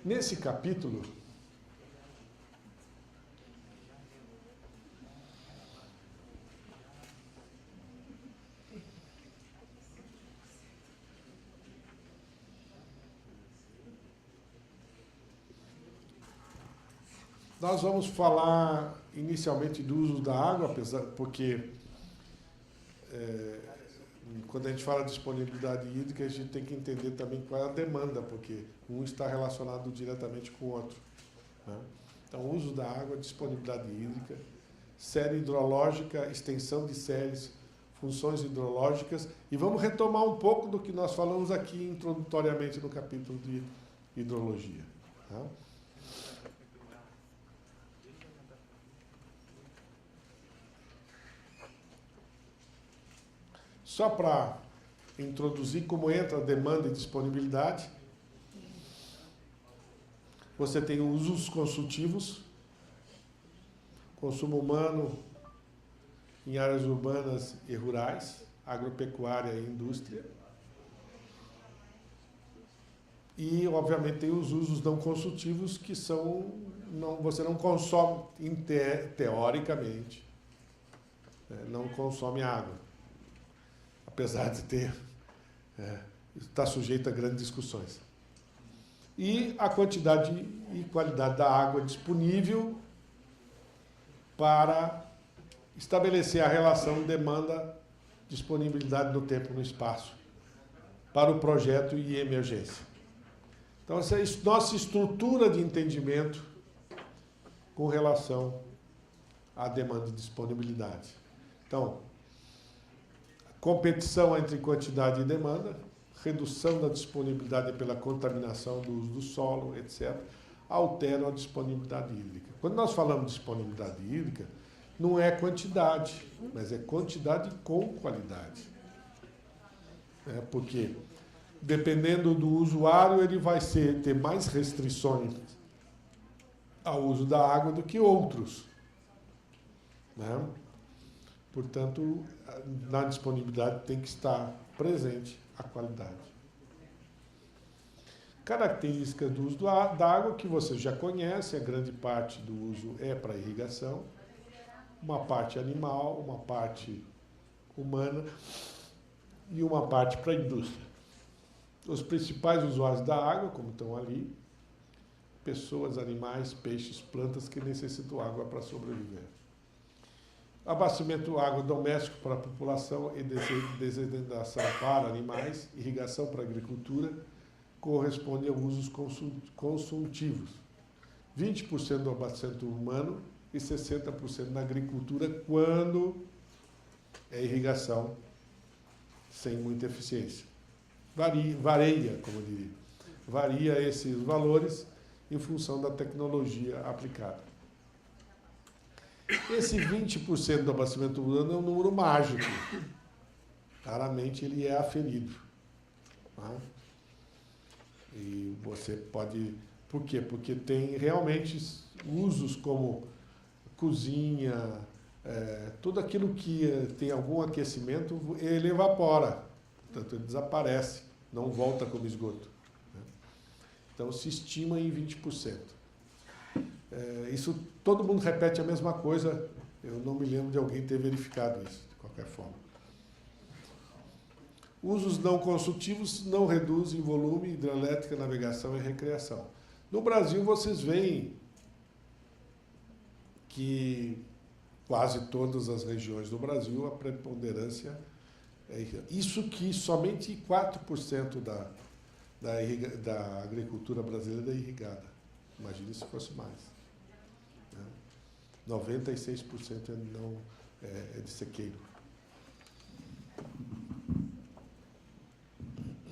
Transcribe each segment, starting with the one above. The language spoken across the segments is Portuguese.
Nesse capítulo, nós vamos falar inicialmente do uso da água, porque quando a gente fala de disponibilidade hídrica, a gente tem que entender também qual é a demanda, porque um está relacionado diretamente com o outro, né? Então, o uso da água, disponibilidade hídrica, série hidrológica, extensão de séries, funções hidrológicas, e vamos retomar um pouco do que nós falamos aqui introdutoriamente no capítulo de hidrologia, tá? Só para introduzir como entra a demanda e disponibilidade, você tem os usos consultivos, consumo humano em áreas urbanas e rurais, agropecuária e indústria. E, obviamente, tem os usos não consultivos, que são, você não consome, teoricamente, não consome água. Apesar de estar sujeito a grandes discussões. E a quantidade e qualidade da água disponível para estabelecer a relação demanda-disponibilidade no tempo e no espaço para o projeto e emergência. Então, essa é a nossa estrutura de entendimento com relação à demanda e disponibilidade. Então, competição entre quantidade e demanda, redução da disponibilidade pela contaminação do uso do solo, etc., alteram a disponibilidade hídrica. Quando nós falamos de disponibilidade hídrica, não é quantidade, mas é quantidade com qualidade. Porque, dependendo do usuário, ele vai ter mais restrições ao uso da água do que outros, né? Portanto, na disponibilidade tem que estar presente a qualidade. Características do uso da água que você já conhece, a grande parte do uso é para irrigação, uma parte animal, uma parte humana e uma parte para a indústria. Os principais usuários da água, como estão ali, pessoas, animais, peixes, plantas que necessitam água para sobreviver. Abastecimento de água doméstico para a população e desertização para animais, irrigação para a agricultura, corresponde a usos consultivos. 20% do abastecimento humano e 60% na agricultura, quando é irrigação sem muita eficiência. Varia, como eu diria. Varia esses valores em função da tecnologia aplicada. Esse 20% do abastecimento humano é um número mágico. Raramente ele é aferido. Tá? E você pode... Por quê? Porque tem realmente usos como cozinha, tudo aquilo que tem algum aquecimento, ele evapora. Portanto, ele desaparece, não volta como esgoto. Né? Então, se estima em 20%. Isso, todo mundo repete a mesma coisa, eu não me lembro de alguém ter verificado isso, de qualquer forma. Usos não consultivos não reduzem volume, hidrelétrica, navegação e recreação. No Brasil, vocês veem que quase todas as regiões do Brasil, a preponderância é isso, que somente 4% da agricultura brasileira é irrigada. Imagine se fosse mais. 96% é de sequeiro.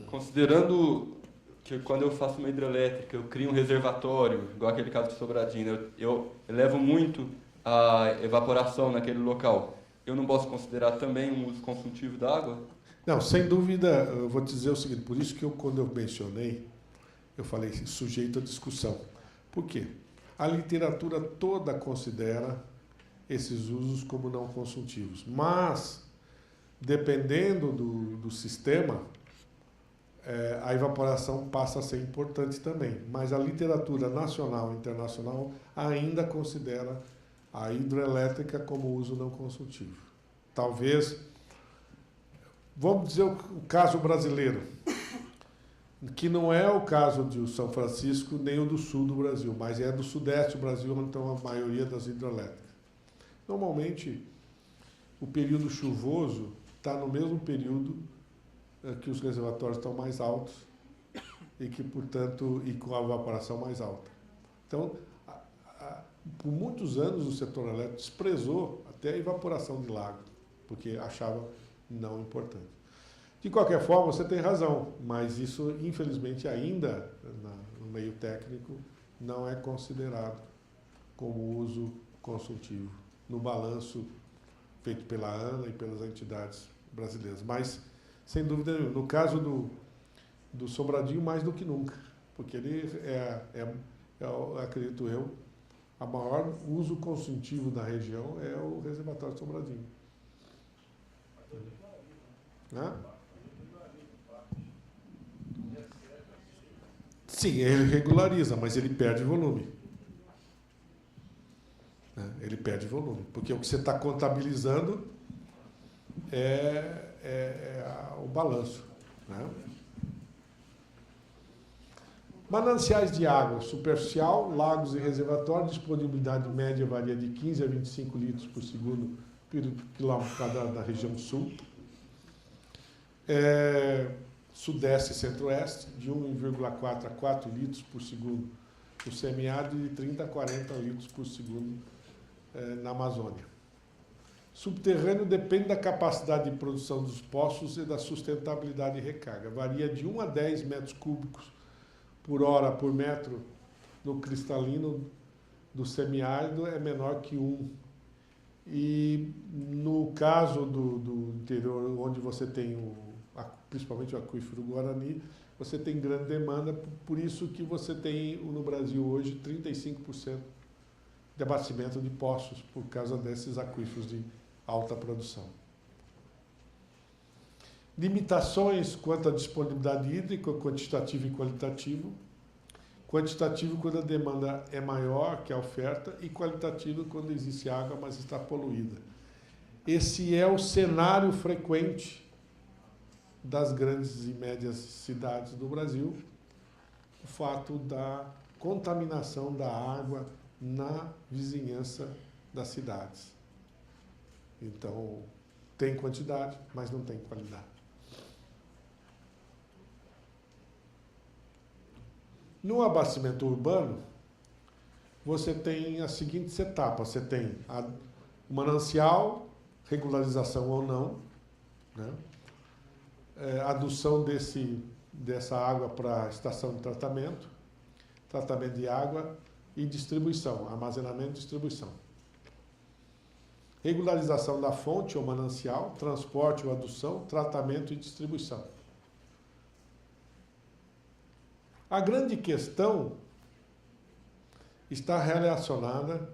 Considerando que quando eu faço uma hidrelétrica, eu crio um reservatório, igual aquele caso de Sobradinho, eu elevo muito a evaporação naquele local, eu não posso considerar também um uso consultivo da água? Não, sem dúvida, eu vou te dizer o seguinte, por isso que quando eu mencionei, eu falei sujeito à discussão. Por quê? A literatura toda considera esses usos como não consultivos, mas, dependendo do sistema, a evaporação passa a ser importante também. Mas a literatura nacional e internacional ainda considera a hidrelétrica como uso não consultivo. Talvez, vamos dizer o caso brasileiro, que não é o caso de São Francisco nem o do sul do Brasil, mas é do sudeste do Brasil, onde estão a maioria das hidrelétricas. Normalmente, o período chuvoso está no mesmo período que os reservatórios estão mais altos e que, portanto, e com a evaporação mais alta. Então, por muitos anos o setor elétrico desprezou até a evaporação de lago, porque achava não importante. De qualquer forma, você tem razão, mas isso, infelizmente, ainda no meio técnico, não é considerado como uso consultivo no balanço feito pela ANA e pelas entidades brasileiras. Mas, sem dúvida nenhuma, no caso do Sobradinho, mais do que nunca, porque ele acredito eu, o maior uso consultivo da região é o reservatório de Sobradinho. Né? Sim, ele regulariza, mas ele perde volume. Ele perde volume, porque o que você está contabilizando é o balanço. Né? Mananciais de água superficial, lagos e reservatórios, disponibilidade média varia de 15 a 25 litros por segundo por quilômetro quadrado da região sul. Sudeste e centro-oeste, de 1,4 a 4 litros por segundo no semiárido e de 30 a 40 litros por segundo na Amazônia. Subterrâneo depende da capacidade de produção dos poços e da sustentabilidade de recarga. Varia de 1 a 10 metros cúbicos por hora por metro no cristalino do semiárido, é menor que 1. E no caso do interior, onde você tem principalmente o aquífero Guarani, você tem grande demanda, por isso que você tem no Brasil hoje 35% de abastecimento de poços, por causa desses aquíferos de alta produção. Limitações quanto à disponibilidade hídrica, quantitativo e qualitativo. Quantitativo quando a demanda é maior que a oferta e qualitativo quando existe água, mas está poluída. Esse é o cenário frequente das grandes e médias cidades do Brasil, o fato da contaminação da água na vizinhança das cidades. Então, tem quantidade, mas não tem qualidade. No abastecimento urbano, você tem as seguintes etapas. Você tem o manancial, regularização ou não, né? Adução dessa água para a estação de tratamento de água e distribuição, armazenamento e distribuição. Regularização da fonte ou manancial, transporte ou adução, tratamento e distribuição. A grande questão está relacionada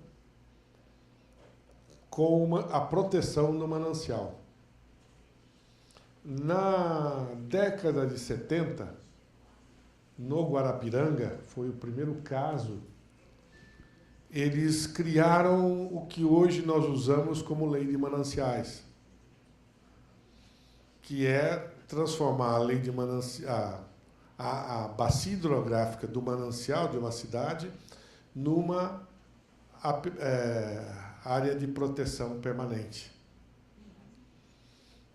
com a proteção do manancial. Na década de 70, no Guarapiranga, foi o primeiro caso, eles criaram o que hoje nós usamos como lei de mananciais, que é transformar a lei de manancial, a bacia hidrográfica do manancial de uma cidade numa área de proteção permanente.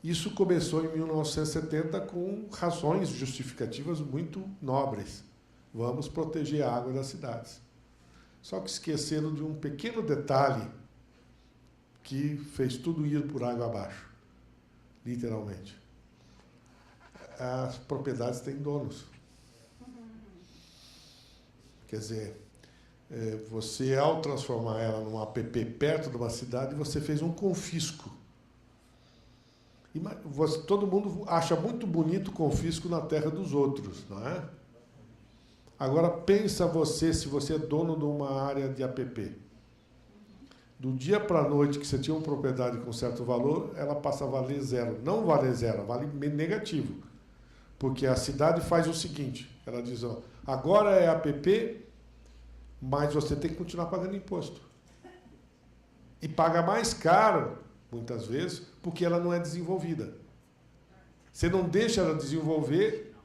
Isso começou em 1970 com razões justificativas muito nobres. Vamos proteger a água das cidades. Só que esqueceram de um pequeno detalhe que fez tudo ir por água abaixo, literalmente. As propriedades têm donos. Quer dizer, você, ao transformar ela num APP perto de uma cidade, você fez um confisco. Todo mundo acha muito bonito o confisco na terra dos outros, não é? Agora, pensa você, se você é dono de uma área de APP. Do dia para a noite que você tinha uma propriedade com certo valor, ela passa a valer zero. Não vale zero, vale negativo. Porque a cidade faz o seguinte, ela diz, ó, agora é APP, mas você tem que continuar pagando imposto. E paga mais caro, muitas vezes, porque ela não é desenvolvida. Você não deixa ela desenvolver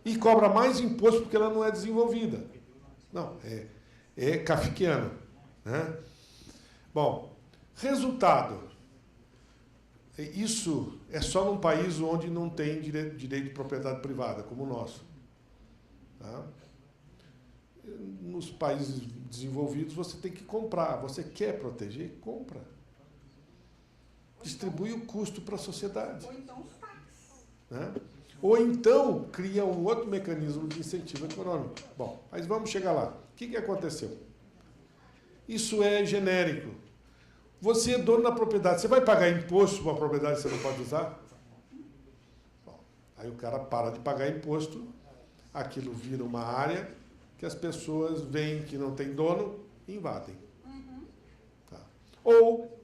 e cobra mais imposto porque ela não é desenvolvida. Não, é kafkiano, né? Bom, resultado. Isso é só num país onde não tem direito de propriedade privada, como o nosso. Tá? Nos países desenvolvidos, você tem que comprar. Você quer proteger? Compra. Distribui o custo para a sociedade. Ou então os taxas. Né? Ou então cria um outro mecanismo de incentivo econômico. Bom, mas vamos chegar lá. O que aconteceu? Isso é genérico. Você é dono da propriedade. Você vai pagar imposto para uma propriedade que você não pode usar? Bom, aí o cara para de pagar imposto, aquilo vira uma área que as pessoas veem que não tem dono e invadem. Tá. Ou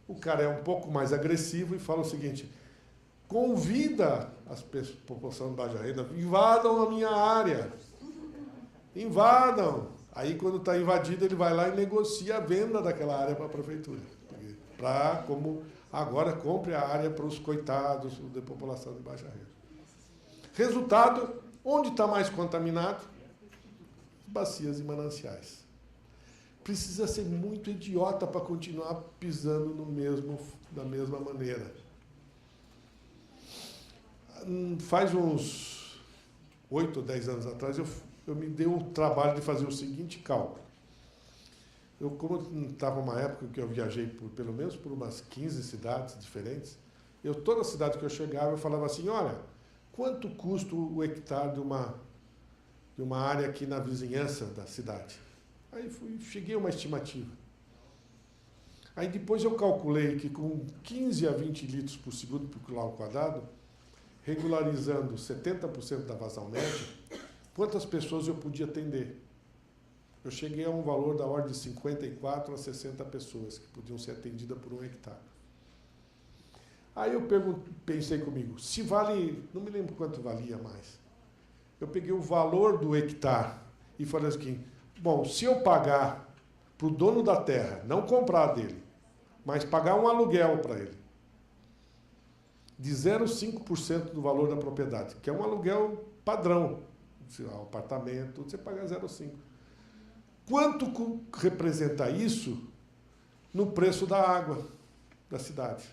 o cara é um pouco mais agressivo e fala o seguinte, convida as pessoas, população de baixa renda, invadam a minha área. Invadam. Aí, quando está invadido, ele vai lá e negocia a venda daquela área para a prefeitura. Para, como agora, compre a área para os coitados da população de baixa renda. Resultado, onde está mais contaminado? Bacias e mananciais. Precisa ser muito idiota para continuar pisando da mesma maneira. Faz uns 8 ou 10 anos atrás, eu me dei o trabalho de fazer o seguinte cálculo. Como estava uma época que eu viajei pelo menos por umas 15 cidades diferentes, toda cidade que eu chegava, eu falava assim, olha, quanto custa o hectare de uma área aqui na vizinhança da cidade? Aí cheguei a uma estimativa. Aí depois eu calculei que com 15 a 20 litros por segundo por quilômetro quadrado, regularizando 70% da vazão média, quantas pessoas eu podia atender? Eu cheguei a um valor da ordem de 54 a 60 pessoas que podiam ser atendidas por 1 hectare. Aí eu pensei comigo, se vale, não me lembro quanto valia mais. Eu peguei o valor do hectare e falei assim, bom, se eu pagar para o dono da terra, não comprar dele, mas pagar um aluguel para ele, de 0,5% do valor da propriedade, que é um aluguel padrão, um apartamento, você paga 0,5%. Quanto representa isso no preço da água da cidade?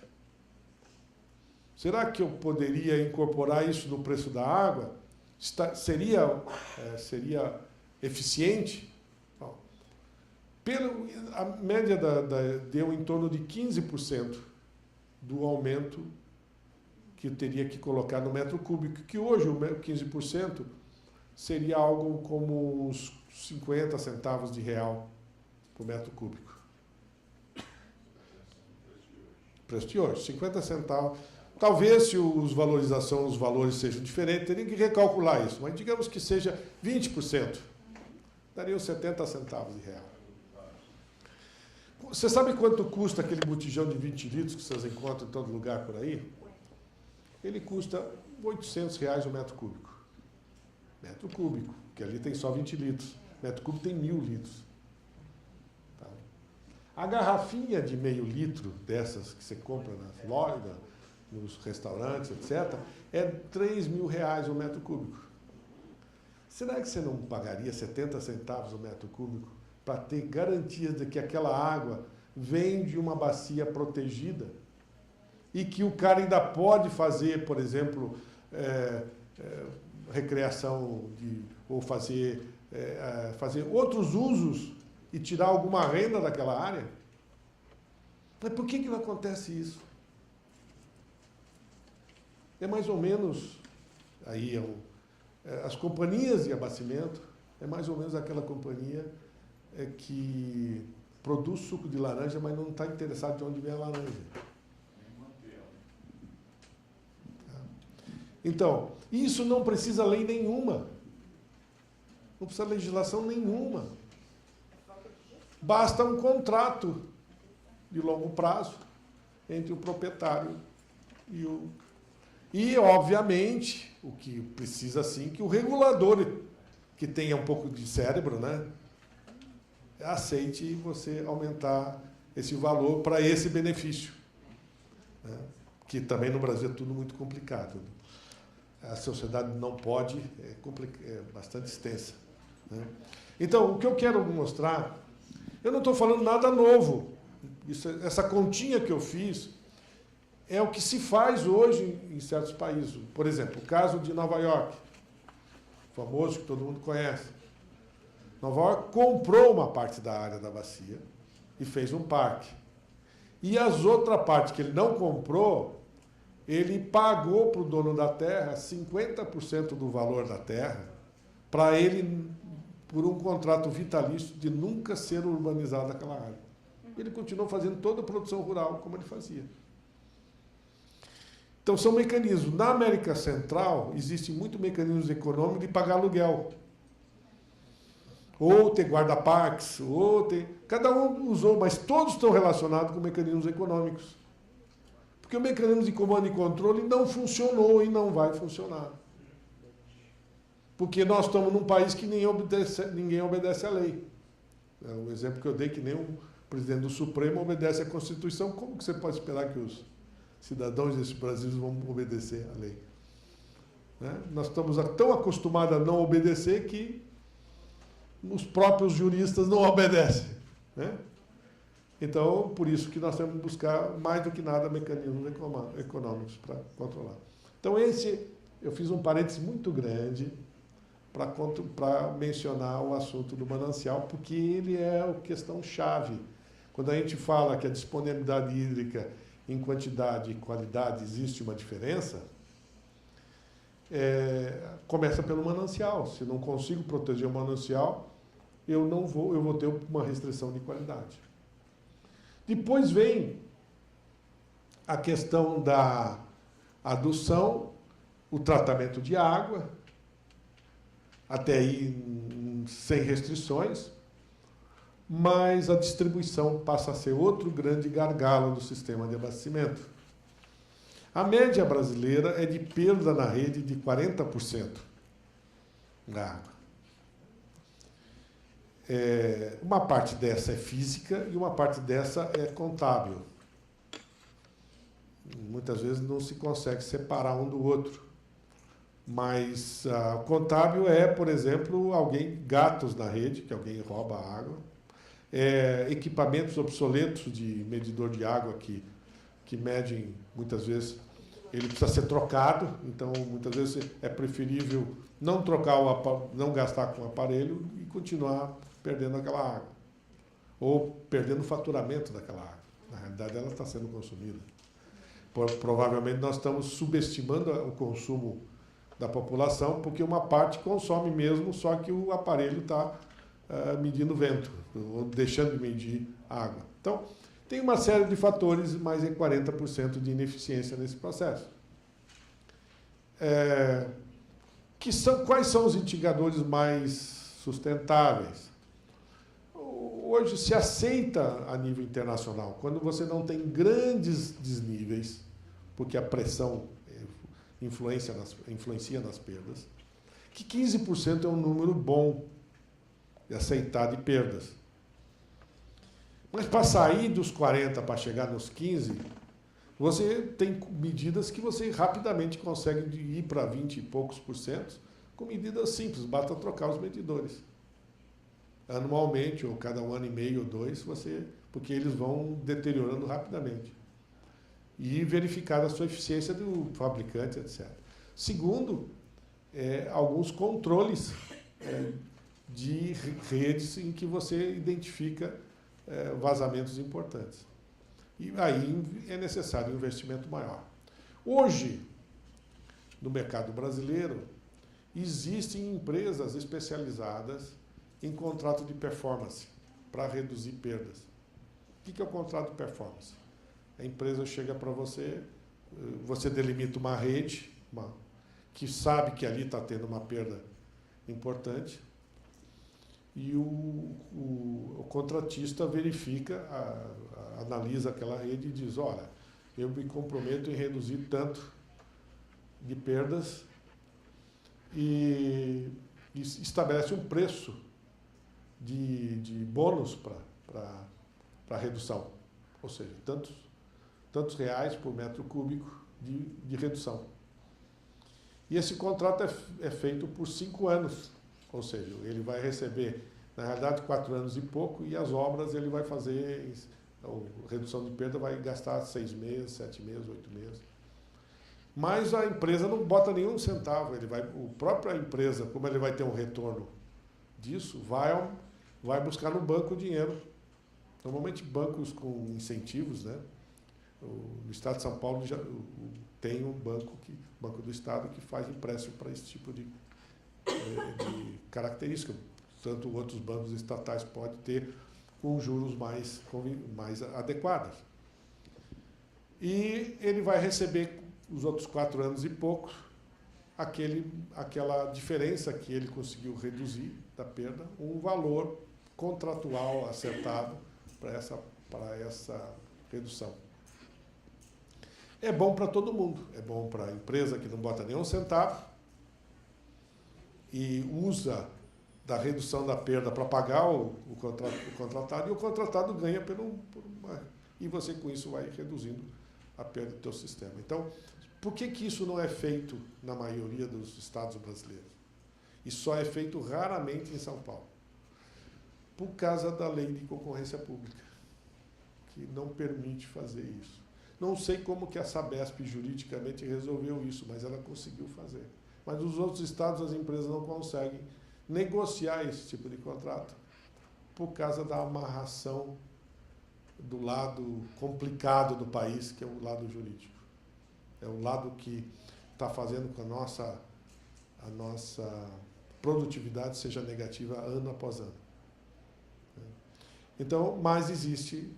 Será que eu poderia incorporar isso no preço da água? Seria eficiente? Bom, a média deu em torno de 15% do aumento que eu teria que colocar no metro cúbico, que hoje o 15% seria algo como uns 50 centavos de real por metro cúbico. Preço de hoje, 50 centavos. Talvez, se os valores sejam diferentes, teria que recalcular isso, mas digamos que seja 20%. Daria uns 70 centavos de real. Você sabe quanto custa aquele botijão de 20 litros que vocês encontram em todo lugar por aí? Ele custa R$800 o metro cúbico. Metro cúbico, que ali tem só 20 litros. Metro cúbico tem 1.000 litros. Tá? A garrafinha de meio litro, dessas que você compra nas lojas, nos restaurantes, etc., é R$3.000 o metro cúbico. Será que você não pagaria 70 centavos o metro cúbico para ter garantias de que aquela água vem de uma bacia protegida e que o cara ainda pode fazer, por exemplo, recreação ou fazer outros usos e tirar alguma renda daquela área? Mas por que não acontece isso? É mais ou menos, aí as companhias de abastecimento, é mais ou menos aquela companhia que produz suco de laranja, mas não está interessado de onde vem a laranja. Então, isso não precisa lei nenhuma. Não precisa legislação nenhuma. Basta um contrato de longo prazo entre o proprietário E, obviamente, o que precisa, sim, que o regulador, que tenha um pouco de cérebro, né, aceite você aumentar esse valor para esse benefício. Né? Que também no Brasil é tudo muito complicado. A sociedade não pode, é bastante extensa. Né? Então, o que eu quero mostrar, eu não estou falando nada novo. Essa continha que eu fiz é o que se faz hoje em certos países. Por exemplo, o caso de Nova York, famoso, que todo mundo conhece. Nova York comprou uma parte da área da bacia e fez um parque. E as outras partes que ele não comprou, ele pagou para o dono da terra 50% do valor da terra para ele, por um contrato vitalício, de nunca ser urbanizada aquela área. Ele continuou fazendo toda a produção rural como ele fazia. Então, são mecanismos. Na América Central, existem muitos mecanismos econômicos de pagar aluguel. Ou ter guarda-parques, ou ter... Cada um usou, mas todos estão relacionados com mecanismos econômicos. Porque o mecanismo de comando e controle não funcionou e não vai funcionar. Porque nós estamos num país que ninguém obedece à lei. É o exemplo que eu dei, que nem o presidente do Supremo obedece à Constituição. Como que você pode esperar que os cidadãos desse Brasil vão obedecer à lei? Né? Nós estamos tão acostumados a não obedecer que os próprios juristas não obedecem. Né? Então, por isso que nós temos que buscar, mais do que nada, mecanismos econômicos para controlar. Então, eu fiz um parêntese muito grande para mencionar o assunto do manancial, porque ele é a questão-chave. Quando a gente fala que a disponibilidade hídrica em quantidade e qualidade existe uma diferença, começa pelo manancial. Se não consigo proteger o manancial, eu vou ter uma restrição de qualidade. Depois vem a questão da adução, o tratamento de água, até aí sem restrições, mas a distribuição passa a ser outro grande gargalo do sistema de abastecimento. A média brasileira é de perda na rede de 40% da água. Uma parte dessa é física e uma parte dessa é contábil. Muitas vezes não se consegue separar um do outro. Mas contábil é, por exemplo, gatos na rede, que alguém rouba a água, equipamentos obsoletos de medidor de água que medem, muitas vezes, ele precisa ser trocado, então muitas vezes é preferível não não gastar com o aparelho e continuar perdendo aquela água. Ou perdendo o faturamento daquela água. Na realidade, ela está sendo consumida. Provavelmente nós estamos subestimando o consumo da população, porque uma parte consome mesmo, só que o aparelho está medindo vento, ou deixando de medir água. Então, tem uma série de fatores, mas é 40% de ineficiência nesse processo. Quais são os indicadores mais sustentáveis? Hoje se aceita a nível internacional, quando você não tem grandes desníveis, porque a pressão influencia nas perdas, que 15% é um número bom de aceitar de perdas. Mas para sair dos 40% para chegar nos 15%, você tem medidas que você rapidamente consegue ir para 20 e poucos por cento com medidas simples, basta trocar os medidores. Anualmente, ou cada 1 ano e meio ou 2, porque eles vão deteriorando rapidamente. E verificar a sua eficiência do fabricante, etc. Segundo, alguns controles de redes em que você identifica vazamentos importantes. E aí é necessário um investimento maior. Hoje, no mercado brasileiro, existem empresas especializadas em contrato de performance para reduzir perdas. O que é o contrato de performance? A empresa chega para você, você delimita uma rede, que sabe que ali está tendo uma perda importante, e o contratista verifica, analisa aquela rede e diz, olha, eu me comprometo em reduzir tanto de perdas e estabelece um preço de bônus para a redução, ou seja, tantos reais por metro cúbico de redução. E esse contrato é feito por 5 anos, ou seja, ele vai receber, na realidade, 4 anos e pouco, e as obras ele vai fazer, a redução de perda vai gastar 6 meses, 7 meses, 8 meses. Mas a empresa não bota nenhum centavo, a própria empresa, como ele vai ter um retorno disso, vai buscar no banco o dinheiro. Normalmente bancos com incentivos, né? No estado de São Paulo já tem um Banco do Estado, que faz empréstimo para esse tipo de característica. Tanto outros bancos estatais podem ter com juros mais adequados. E ele vai receber os outros 4 anos e poucos aquela diferença que ele conseguiu reduzir da perda, um valor contratual acertado para essa redução. É bom para todo mundo. É bom para a empresa que não bota nenhum centavo e usa da redução da perda para pagar o contratado, e o contratado ganha e você com isso vai reduzindo a perda do teu sistema. Então, por que isso não é feito na maioria dos estados brasileiros? E só é feito raramente em São Paulo? Por causa da lei de concorrência pública, que não permite fazer isso. Não sei como que a Sabesp juridicamente resolveu isso, mas ela conseguiu fazer. Mas nos outros estados as empresas não conseguem negociar esse tipo de contrato por causa da amarração do lado complicado do país, que é o lado jurídico. É o lado que está fazendo com a nossa produtividade seja negativa ano após ano. Então, mas existe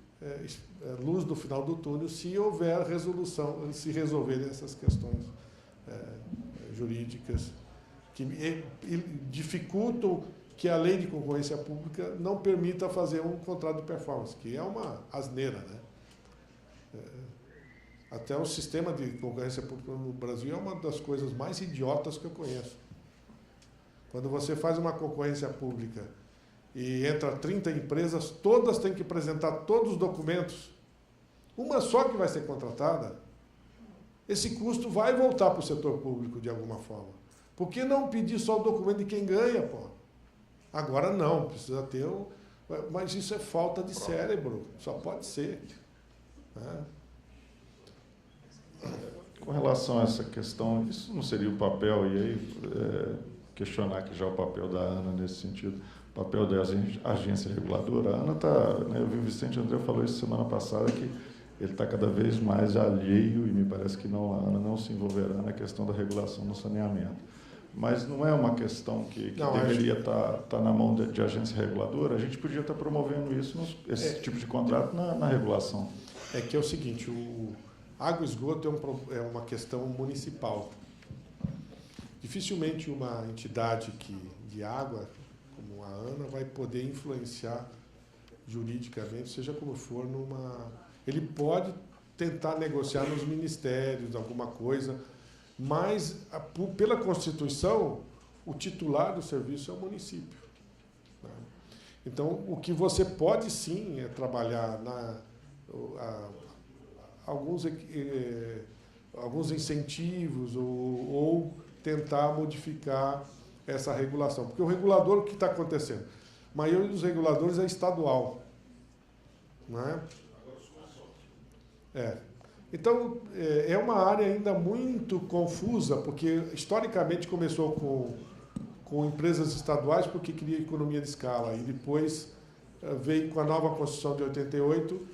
luz no final do túnel se houver resolução, se resolverem essas questões jurídicas que dificultam que a lei de concorrência pública não permita fazer um contrato de performance, que é uma asneira, né? Até o sistema de concorrência pública no Brasil é uma das coisas mais idiotas que eu conheço. Quando você faz uma concorrência pública e entra 30 empresas, todas têm que apresentar todos os documentos, uma só que vai ser contratada, esse custo vai voltar para o setor público de alguma forma. Por que não pedir só o documento de quem ganha, pô? Agora não, precisa ter mas isso é falta de cérebro, só pode ser. Né? Com relação a essa questão, isso não seria o papel, e aí questionar aqui já o papel da ANA nesse sentido, o papel da agência reguladora. A ANA está, né, eu vi o Vicente André falou isso semana passada, que ele está cada vez mais alheio, e me parece que a ANA não se envolverá na questão da regulação no saneamento. Mas não é uma questão que deveria estar na mão de agência reguladora? A gente podia estar promovendo isso, esse tipo de contrato na regulação. É que é o seguinte, água e esgoto é uma questão municipal. Dificilmente uma entidade de água, como a ANA, vai poder influenciar juridicamente, seja como for, ele pode tentar negociar nos ministérios, alguma coisa, mas, pela Constituição, o titular do serviço é o município. Né? Então, o que você pode, sim, é trabalhar alguns incentivos ou tentar modificar essa regulação. Porque o regulador, o que está acontecendo? A maioria dos reguladores é estadual. Não é? Então, é uma área ainda muito confusa, porque historicamente começou com empresas estaduais porque queria economia de escala, e depois veio com a nova Constituição de 88,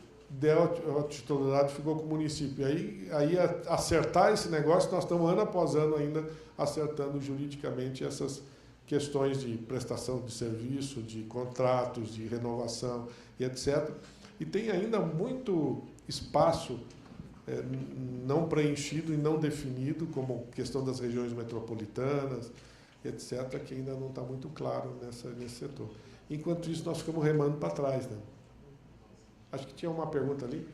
a titularidade ficou com o município. Aí acertar esse negócio, nós estamos ano após ano ainda acertando juridicamente essas questões de prestação de serviço, de contratos, de renovação e etc. E tem ainda muito espaço não preenchido e não definido, como questão das regiões metropolitanas, etc., que ainda não está muito claro nesse setor. Enquanto isso, nós ficamos remando para trás. Né? Acho que tinha uma pergunta ali.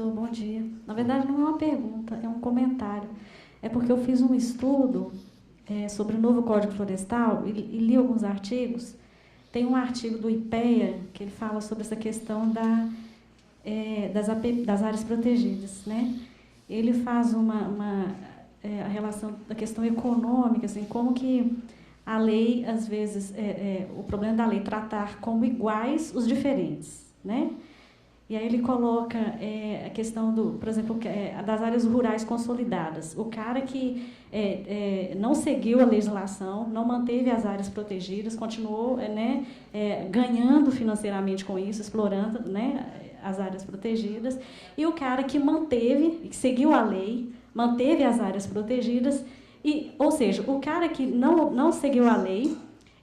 professor, bom dia. Na verdade, não é uma pergunta, é um comentário. É porque eu fiz um estudo sobre o novo Código Florestal e li alguns artigos. Tem um artigo do IPEA que ele fala sobre essa questão das áreas protegidas, né? Ele faz a relação da questão econômica, assim, como que a lei, às vezes, o problema da lei tratar como iguais os diferentes, né? E aí ele coloca a questão, por exemplo, das áreas rurais consolidadas. O cara que não seguiu a legislação, não manteve as áreas protegidas, continuou ganhando financeiramente com isso, explorando, né, as áreas protegidas. E o cara que que seguiu a lei, manteve as áreas protegidas, ou seja, o cara que não seguiu a lei,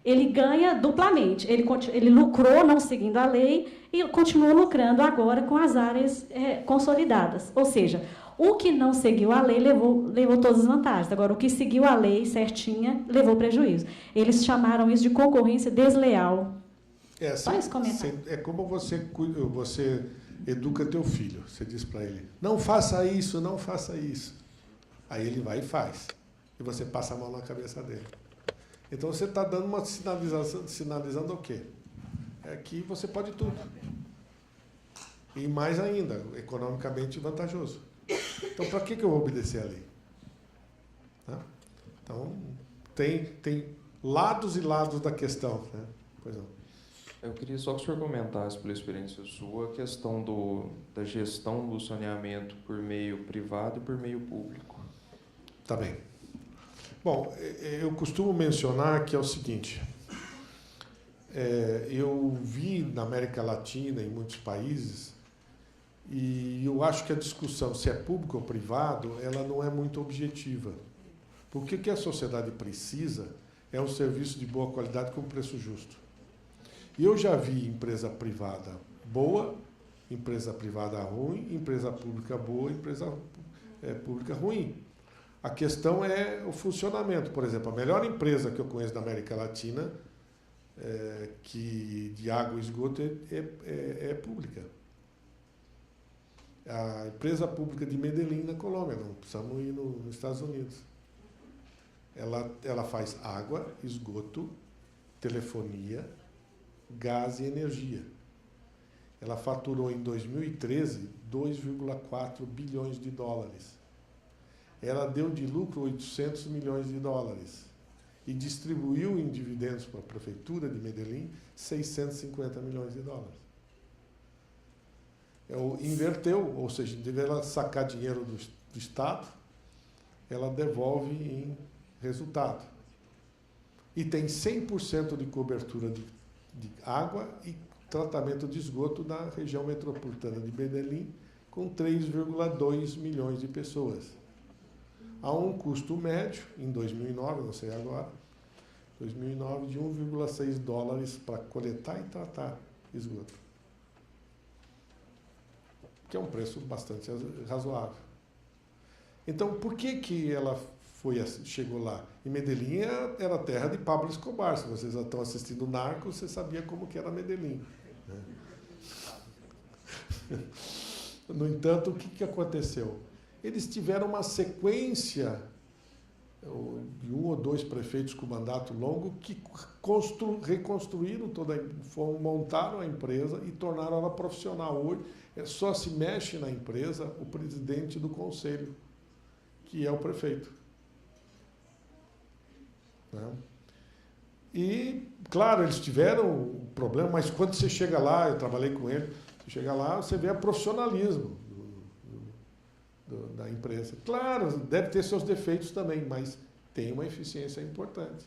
ele ganha duplamente. Ele lucrou não seguindo a lei e continua lucrando agora com as áreas consolidadas. Ou seja, o que não seguiu a lei levou todas as vantagens. Agora, o que seguiu a lei certinha levou prejuízo. Eles chamaram isso de concorrência desleal. Só esse comentário. É como você educa teu filho. Você diz para ele, não faça isso, não faça isso. Aí ele vai e faz. E você passa a mão na cabeça dele. Então, você está dando uma sinalizando o quê? É que você pode tudo. E mais ainda, economicamente vantajoso. Então, para que eu vou obedecer a lei? Tá? Então, tem lados e lados da questão. Né? Pois não. Eu queria só que o senhor comentasse, pela experiência sua, a questão da gestão do saneamento por meio privado e por meio público. Tá bem. Bom, eu costumo mencionar que é o seguinte, eu vi na América Latina, em muitos países, e eu acho que a discussão se é público ou privado, ela não é muito objetiva. Porque o que a sociedade precisa é um serviço de boa qualidade com preço justo. E eu já vi empresa privada boa, empresa privada ruim, empresa pública boa, empresa pública ruim. A questão é o funcionamento. Por exemplo, a melhor empresa que eu conheço da América Latina, de água e esgoto, é pública. A empresa pública de Medellín, na Colômbia, não precisamos ir nos Estados Unidos. Ela faz água, esgoto, telefonia, gás e energia. Ela faturou em 2013 $2,4 bilhões. Ela deu de lucro $800 milhões e distribuiu em dividendos para a prefeitura de Medellín $650 milhões. Inverteu, ou seja, em vez de ela sacar dinheiro do Estado, ela devolve em resultado. E tem 100% de cobertura de água e tratamento de esgoto na região metropolitana de Medellín, com 3,2 milhões de pessoas. A um custo médio, em 2009, não sei agora, 2009, de $1,6 para coletar e tratar esgoto. Que é um preço bastante razoável. Então, por que ela chegou lá? Em Medellín era terra de Pablo Escobar. Se vocês estão assistindo Narcos, você sabia como que era Medellín. Né? No entanto, o que aconteceu? Eles tiveram uma sequência de 1 ou 2 prefeitos com mandato longo que reconstruíram montaram a empresa e tornaram ela profissional. Hoje só se mexe na empresa o presidente do conselho, que é o prefeito. Né? E, claro, eles tiveram um problema, mas quando você chega lá, eu trabalhei com ele, você chega lá, você vê o profissionalismo da empresa. Claro, deve ter seus defeitos também, mas tem uma eficiência importante.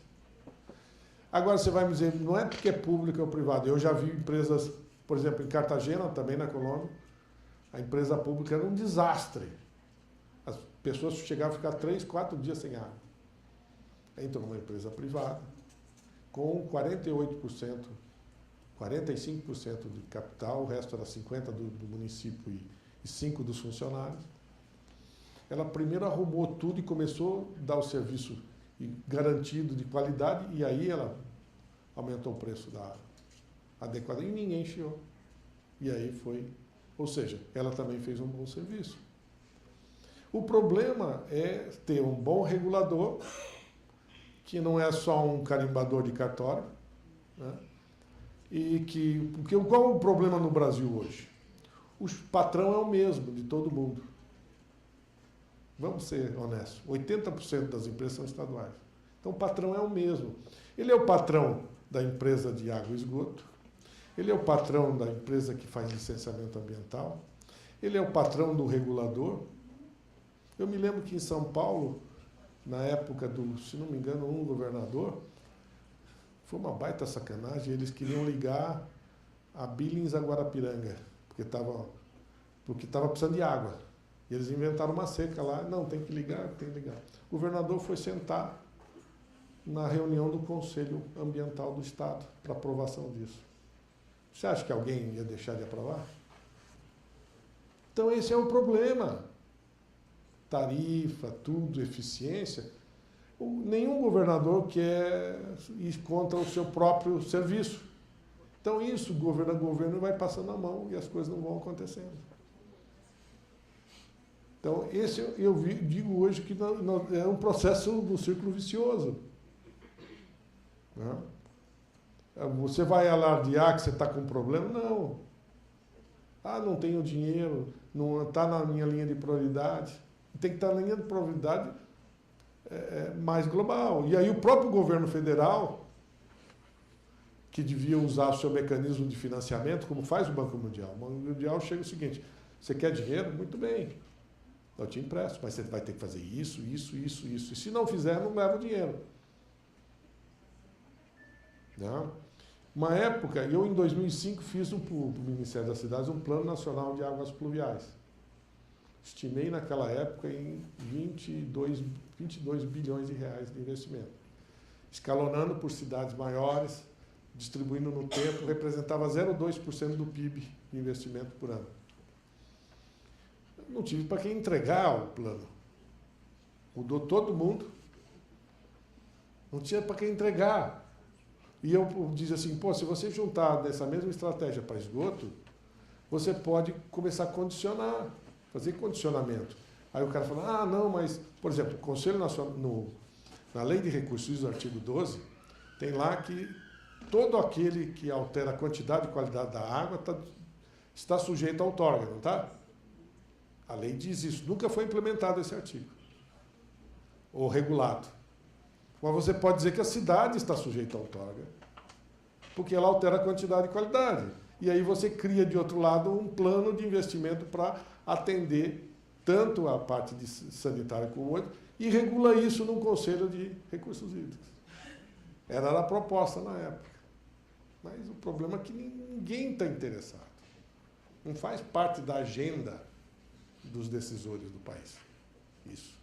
Agora você vai me dizer, não é porque é público ou privado. Eu já vi empresas, por exemplo, em Cartagena, também na Colômbia, a empresa pública era um desastre. As pessoas chegavam a ficar 3, 4 dias sem água. Entrou uma empresa privada, com 48%, 45% de capital, o resto era 50% do município e 5% dos funcionários. Ela primeiro arrumou tudo e começou a dar o serviço garantido de qualidade, e aí ela aumentou o preço da água adequada e ninguém chiou. E aí foi Ou seja, ela também fez um bom serviço. O problema é ter um bom regulador, que não é só um carimbador de cartório, né? Porque qual é o problema no Brasil hoje? O patrão é o mesmo de todo mundo. Vamos ser honestos, 80% das empresas são estaduais. Então o patrão é o mesmo. Ele é o patrão da empresa de água e esgoto, ele é o patrão da empresa que faz licenciamento ambiental, ele é o patrão do regulador. Eu me lembro que em São Paulo, na época do, se não me engano, um governador, foi uma baita sacanagem, eles queriam ligar a Billings a Guarapiranga, porque estava precisando de água. E eles inventaram uma seca lá, não, tem que ligar, tem que ligar. O governador foi sentar na reunião do Conselho Ambiental do Estado para aprovação disso. Você acha que alguém ia deixar de aprovar? Então esse é o problema. Tarifa, tudo, eficiência. Nenhum governador quer ir contra o seu próprio serviço. Então isso, governo vai passando a mão e as coisas não vão acontecendo. Então esse eu digo hoje que é um processo do círculo vicioso. Né? Você vai alardear que você está com problema? Não. Ah, não tenho dinheiro, não está na minha linha de prioridade. Tem que estar na linha de prioridade mais global. E aí o próprio governo federal, que devia usar o seu mecanismo de financiamento, como faz o Banco Mundial. O Banco Mundial chega o seguinte, você quer dinheiro? Muito bem, eu te empresto, mas você vai ter que fazer isso, isso, isso, isso. E se não fizer, não leva o dinheiro. Não? Uma época, eu em 2005 fiz para o Ministério das Cidades um Plano Nacional de Águas Pluviais. Estimei naquela época em 22 bilhões de reais de investimento. Escalonando por cidades maiores, distribuindo no tempo, representava 0,2% do PIB de investimento por ano. Não tive para quem entregar o plano. Mudou todo mundo. Não tinha para quem entregar. E eu dizia assim, pô, se você juntar dessa mesma estratégia para esgoto, você pode começar a condicionar, fazer condicionamento. Aí o cara fala, ah, não, mas, por exemplo, o Conselho Nacional, na Lei de Recursos, no artigo 12, tem lá que todo aquele que altera a quantidade e qualidade da água está sujeito à outorga, não está? A lei diz isso. Nunca foi implementado esse artigo, ou regulado. Mas você pode dizer que a cidade está sujeita à outorga, porque ela altera a quantidade e qualidade. E aí você cria, de outro lado, um plano de investimento para atender tanto a parte de sanitária como outra, e regula isso num Conselho de Recursos Hídricos. Era a proposta na época. Mas o problema é que ninguém está interessado. Não faz parte da agenda dos decisores do país. Isso.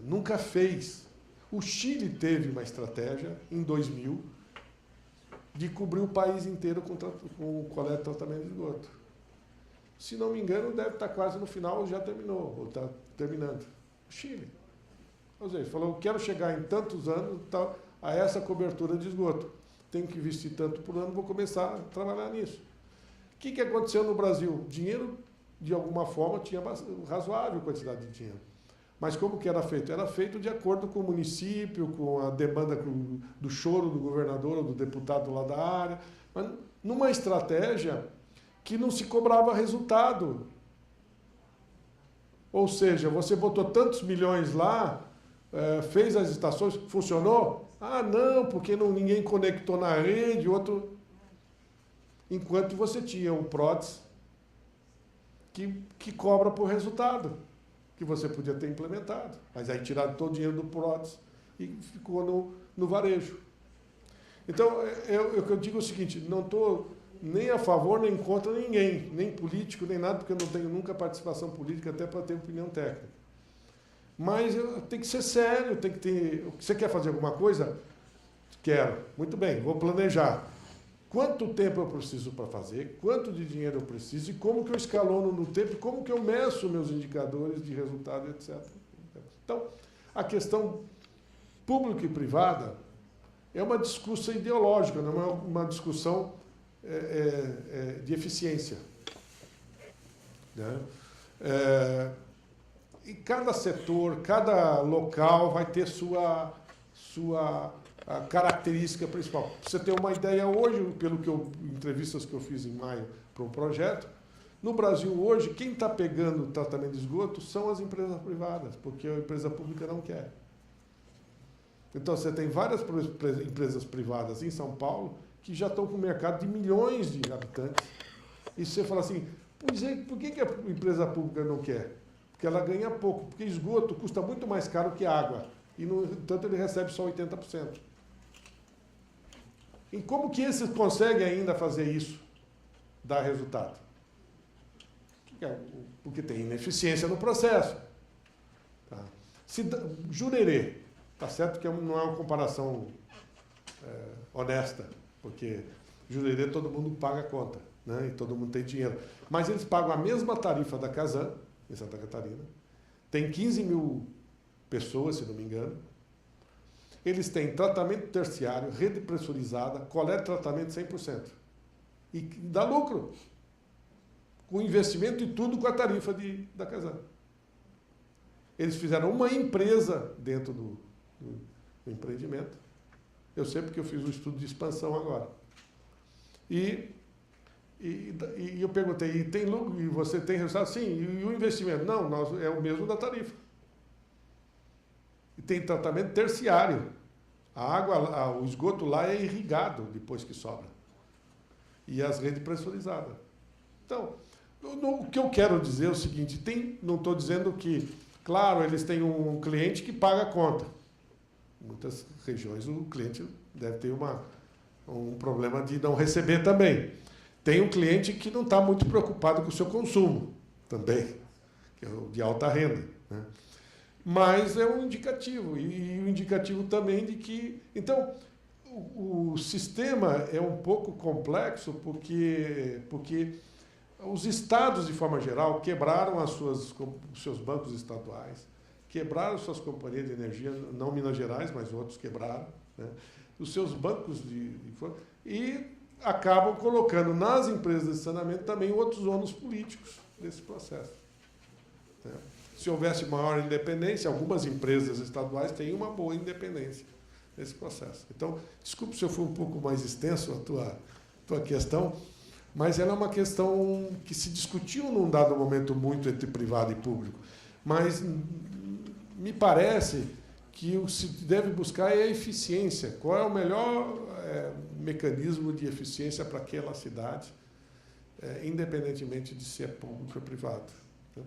Nunca fez. O Chile teve uma estratégia, em 2000, de cobrir o país inteiro com coleta e tratamento de esgoto. Se não me engano, deve estar quase no final, já terminou, ou está terminando. O Chile. Ou seja, falou, eu quero chegar em tantos anos a essa cobertura de esgoto. Tenho que investir tanto por ano, vou começar a trabalhar nisso. O que aconteceu no Brasil? Dinheiro, de alguma forma, tinha razoável quantidade de dinheiro. Mas como que era feito? Era feito de acordo com o município, com a demanda do choro do governador ou do deputado lá da área, mas numa estratégia que não se cobrava resultado. Ou seja, você botou tantos milhões lá, fez as estações, funcionou? Ah, não, porque ninguém conectou na rede, outro... Enquanto você tinha o PRODES, que cobra por resultado, que você podia ter implementado. Mas aí tiraram todo o dinheiro do PRODES e ficou no varejo. Então, eu digo o seguinte, não estou nem a favor nem contra ninguém, nem político, nem nada, porque eu não tenho nunca participação política, até para ter opinião técnica. Mas tem que ser sério, tem que ter... Você quer fazer alguma coisa? Quero. Muito bem, vou planejar. Quanto tempo eu preciso para fazer, quanto de dinheiro eu preciso e como que eu escalono no tempo, como que eu meço meus indicadores de resultado, etc. Então, a questão pública e privada é uma discussão ideológica, não é uma discussão de eficiência. né? E cada setor, cada local vai ter sua a característica principal. Pra você ter uma ideia, hoje, entrevistas que eu fiz em maio para um projeto, no Brasil hoje, quem está pegando o tratamento de esgoto são as empresas privadas, porque a empresa pública não quer. Então, você tem várias empresas privadas em São Paulo que já estão com um mercado de milhões de habitantes. E você fala assim, por que a empresa pública não quer? Porque ela ganha pouco, porque esgoto custa muito mais caro que água. E, no entanto, ele recebe só 80%. E como que esses conseguem ainda fazer isso? Dar resultado? Porque tem ineficiência no processo. Tá? Jurerê, tá certo que não é uma comparação honesta, porque Jurerê todo mundo paga a conta, né? E todo mundo tem dinheiro. Mas eles pagam a mesma tarifa da Casan, em Santa Catarina, tem 15 mil pessoas, se não me engano. Eles têm tratamento terciário, rede pressurizada, coleta e tratamento 100%. E dá lucro. Com investimento e tudo com a tarifa da Casan. Eles fizeram uma empresa dentro do empreendimento. Eu sei porque eu fiz um estudo de expansão agora. E eu perguntei, e tem lucro? E você tem resultado? Sim. E o investimento? Não, é o mesmo da tarifa. E tem tratamento terciário. A água, o esgoto lá é irrigado depois que sobra. E as redes pressurizadas. Então, o que eu quero dizer é o seguinte, não estou dizendo que, claro, eles têm um cliente que paga a conta. Em muitas regiões o cliente deve ter um problema de não receber também. Tem um cliente que não está muito preocupado com o seu consumo também, que é o de alta renda, né? Mas é um indicativo, e um indicativo também de que... Então, o sistema é um pouco complexo porque os estados, de forma geral, quebraram os seus bancos estaduais, quebraram suas companhias de energia, não Minas Gerais, mas outros quebraram, né? Os seus bancos e acabam colocando nas empresas de saneamento também outros ônus políticos desse processo, né? Se houvesse maior independência, algumas empresas estaduais têm uma boa independência nesse processo. Então, desculpe se eu for um pouco mais extenso a tua questão, mas ela é uma questão que se discutiu num dado momento muito entre privado e público. Mas me parece que o que se deve buscar é a eficiência. Qual é o melhor mecanismo de eficiência para aquela cidade, independentemente de se é público ou privado. Né?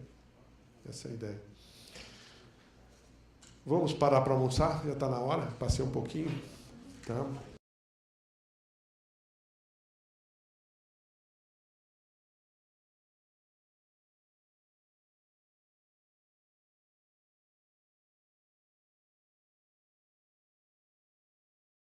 Essa é a ideia. Vamos parar para almoçar? Já está na hora? Passei um pouquinho. Tá?